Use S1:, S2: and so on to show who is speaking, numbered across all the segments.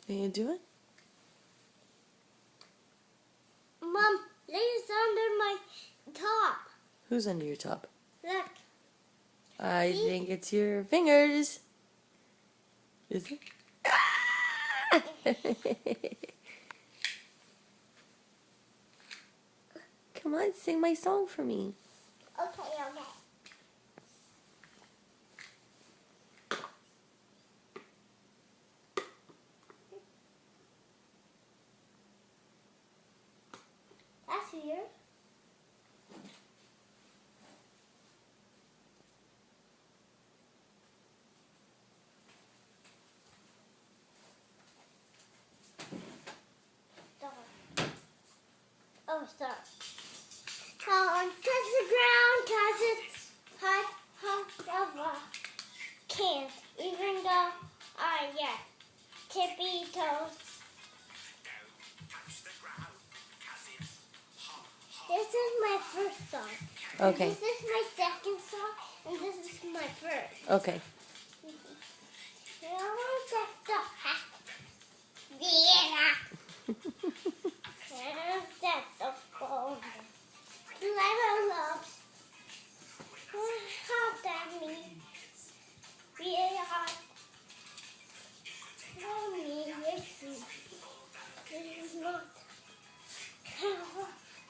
S1: Can you do it?
S2: Mom, it's under my top.
S1: Who's under your top?
S2: Look.
S1: I
S2: See?
S1: think it's your fingers. Is it? Come on, sing my song for me.
S2: Okay, okay. That's weird. Stop. Oh, stop. Touch the ground, cause it's hot, can't even go yet. Tippy toes. This is my first song.
S1: Okay.
S2: This is my second song, and this is my first.
S1: Okay.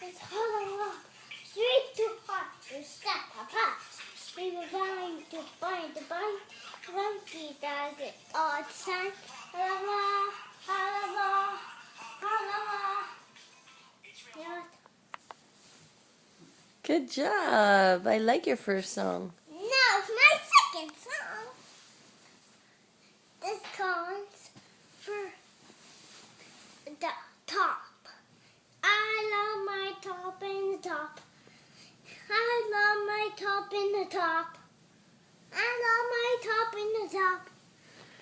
S2: It's hot, sweet to hot, it's step apart. We were going to find the bite. Monkey does it all the time. Halala, halala, halala. Yes.
S1: Good job. I like your first song.
S2: Now it's my second song. This calls for the top. I love my top in the top. I love my top in the top. I love my top in the top.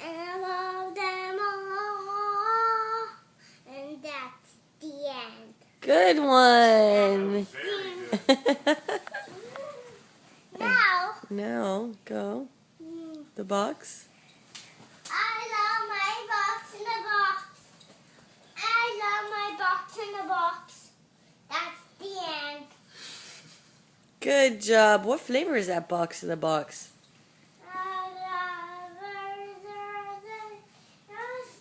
S2: And I love them all. And that's the end.
S1: Good one.
S2: Now,
S1: Now, go. The box.
S2: I love my box in the box. I love my box in the box. That's the end.
S1: Good job. What flavor is that box in the box?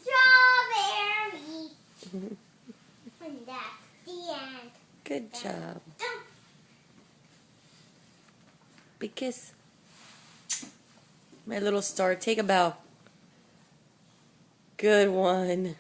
S2: Strawberry. And that's the end.
S1: Good job. Big kiss. My little star, take a bow. Good one.